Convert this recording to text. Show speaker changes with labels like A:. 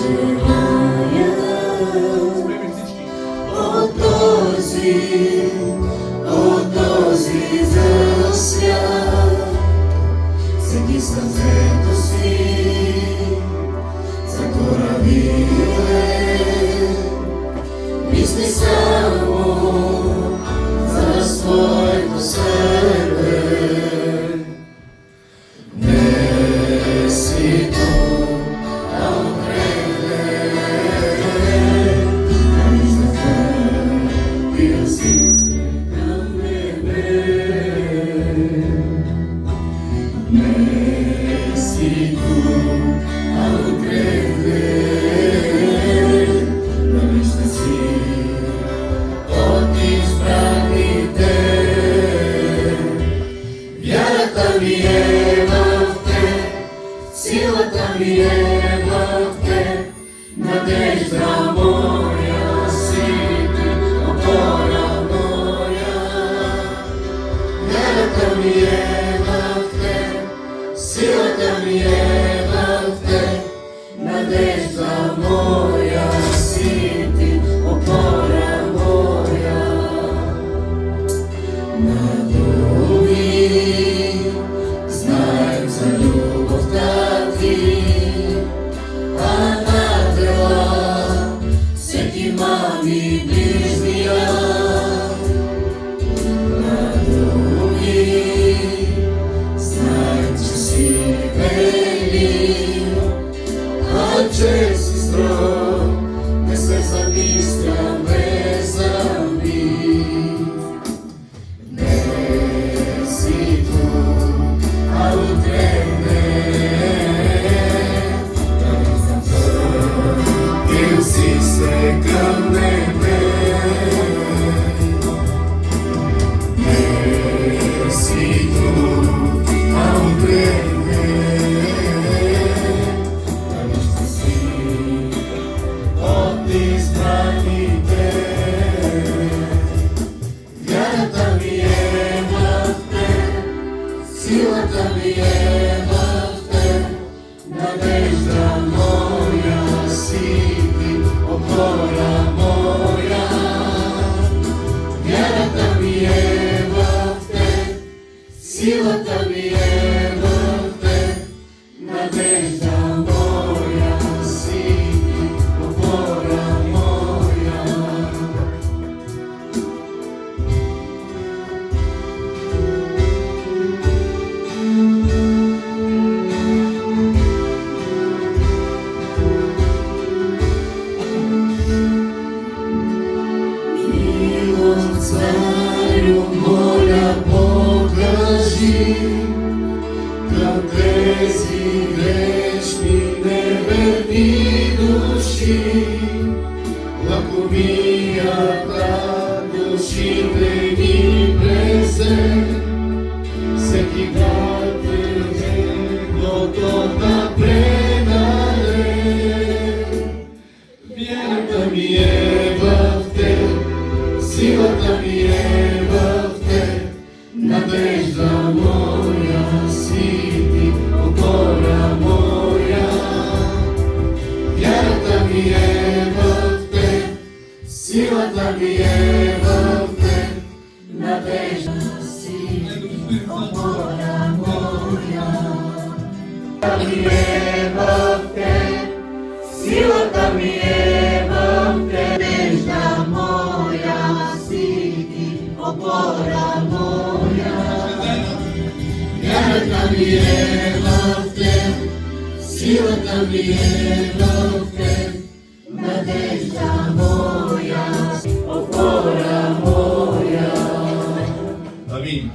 A: желая от този за свят, всеки сърцето си закоравиле, мисли само за своето себе. Не си тук, а отреде, да виждате, тия си се към небе. Не си тук, а отреде, да вижда си от избраните. Вярата ми е в те, силата ми е в те, надежда моя си ти, опора моя. Вярата ми е в те, силата ми е в те, надежда моя си ти, опора моя. На думи знаем за любовта ти, а на дела всеки мами ближния. На думи знаем, че си велик, а че си строг, не се замисляме за миг. Не си тук, а отреде, да виждам пил си се към небе. Не си тук, а отреде, да виждам си от избраните. Вярата ми е в те, силата ми е в те, надежда моя си ти, опора моя. Вярата ми е в те, силата ми е в те, надежда моя си ти, опора моя. Милост, Царю, моля, покажи към тези грешни неверни души. Лакомията душите ни пресе, всеки гладен готов да предаде. Вярата ми е в те, силата ми е в те, надежда моя си ти, опора моя. Вярата ми е в те, силата ми е в те, надежда си ти, опора моя. Вярата ми е в те, силата ми е в те, надежда моя си ти, опора моя. Вярата ми е в те, силата ми е в те, надежда